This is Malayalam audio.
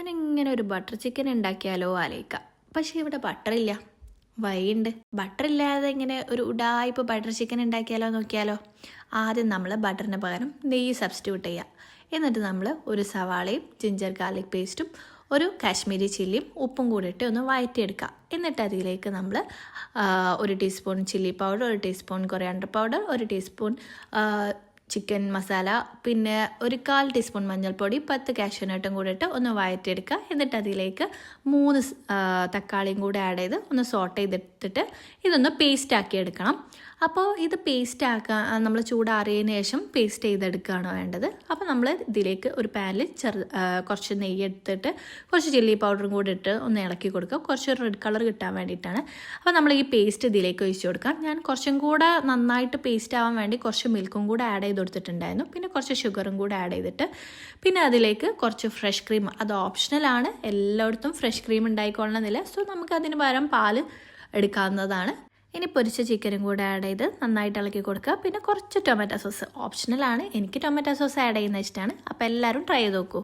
ഞാനിങ്ങനെ ഒരു ബട്ടർ ചിക്കൻ ഉണ്ടാക്കിയാലോ ആലോചിക്കാം. പക്ഷേ ഇവിടെ ബട്ടറില്ല, വഴിയുണ്ട്. ബട്ടറില്ലാതെ ഇങ്ങനെ ഒരു ഉഡായിപ്പ് ബട്ടർ ചിക്കൻ ഉണ്ടാക്കിയാലോ നോക്കിയാലോ. ആദ്യം നമ്മൾ ബട്ടറിന് പകരം നെയ്യ് സബ്സ്റ്റിറ്റ്യൂട്ട് ചെയ്യുക. എന്നിട്ട് നമ്മൾ ഒരു സവാളയും ജിഞ്ചർ ഗാർലിക് പേസ്റ്റും ഒരു കാശ്മീരി ചില്ലിയും ഉപ്പും കൂടി ഇട്ട് ഒന്ന് വഴറ്റിയെടുക്കുക. എന്നിട്ട് അതിലേക്ക് നമ്മൾ 1 teaspoon chilli powder, 1 teaspoon coriander powder, 1 teaspoon chicken masala, പിന്നെ 1/4 ടീസ്പൂൺ മഞ്ഞൾപ്പൊടി, 10 കാഷ്യൂനട്ടും കൂടി ഇട്ട് ഒന്ന് വഴറ്റിയെടുക്കുക. എന്നിട്ട് അതിലേക്ക് 3 തക്കാളിയും കൂടി ആഡ് ചെയ്ത് ഒന്ന് സോട്ട് ചെയ്തെടുത്തിട്ട് ഇതൊന്ന് പേസ്റ്റ് ആക്കി എടുക്കണം. അപ്പോൾ ഇത് പേസ്റ്റ് ആക്കാൻ നമ്മൾ ചൂടാറിയതിന് ശേഷം പേസ്റ്റ് ചെയ്തെടുക്കുകയാണ് വേണ്ടത്. അപ്പോൾ നമ്മൾ ഇതിലേക്ക് ഒരു പാനിൽ കുറച്ച് നെയ്യ് എടുത്തിട്ട് കുറച്ച് ചില്ലി പൗഡറും കൂടി ഇട്ട് ഒന്ന് ഇളക്കി കൊടുക്കുക. കുറച്ച് റെഡ് കളർ കിട്ടാൻ വേണ്ടിയിട്ടാണ്. അപ്പോൾ നമ്മൾ ഈ പേസ്റ്റ് ഇതിലേക്ക് ഒഴിച്ച് കൊടുക്കാം. ഞാൻ കുറച്ചും കൂടെ നന്നായിട്ട് പേസ്റ്റ് ആവാൻ വേണ്ടി കുറച്ച് മിൽക്കും കൂടെ ആഡ് ചെയ്ത് കൊടുത്തിട്ടുണ്ടായിരുന്നു. പിന്നെ കുറച്ച് ഷുഗറും കൂടെ ആഡ് ചെയ്തിട്ട് പിന്നെ അതിലേക്ക് കുറച്ച് ഫ്രഷ് ക്രീം, അത് ഓപ്ഷണലാണ്, എല്ലായിടത്തും ഫ്രഷ് ക്രീം ഉണ്ടായിക്കൊള്ളണമെന്നില്ല. സോ നമുക്ക് അതിന് പകരം പാൽ എടുക്കാവുന്നതാണ്. ഇനി പൊരിച്ച ചിക്കനും കൂടെ ആഡ് ചെയ്ത് നന്നായിട്ട് ഇളക്കി കൊടുക്കുക. പിന്നെ കുറച്ച് ടൊമാറ്റോ സോസ് ഓപ്ഷണലാണ്, എനിക്ക് ടൊമാറ്റോ സോസ് ആഡ് ചെയ്യുന്നത് ഇഷ്ടമാണ്. അപ്പോൾ എല്ലാവരും ട്രൈ ചെയ്ത് നോക്കൂ.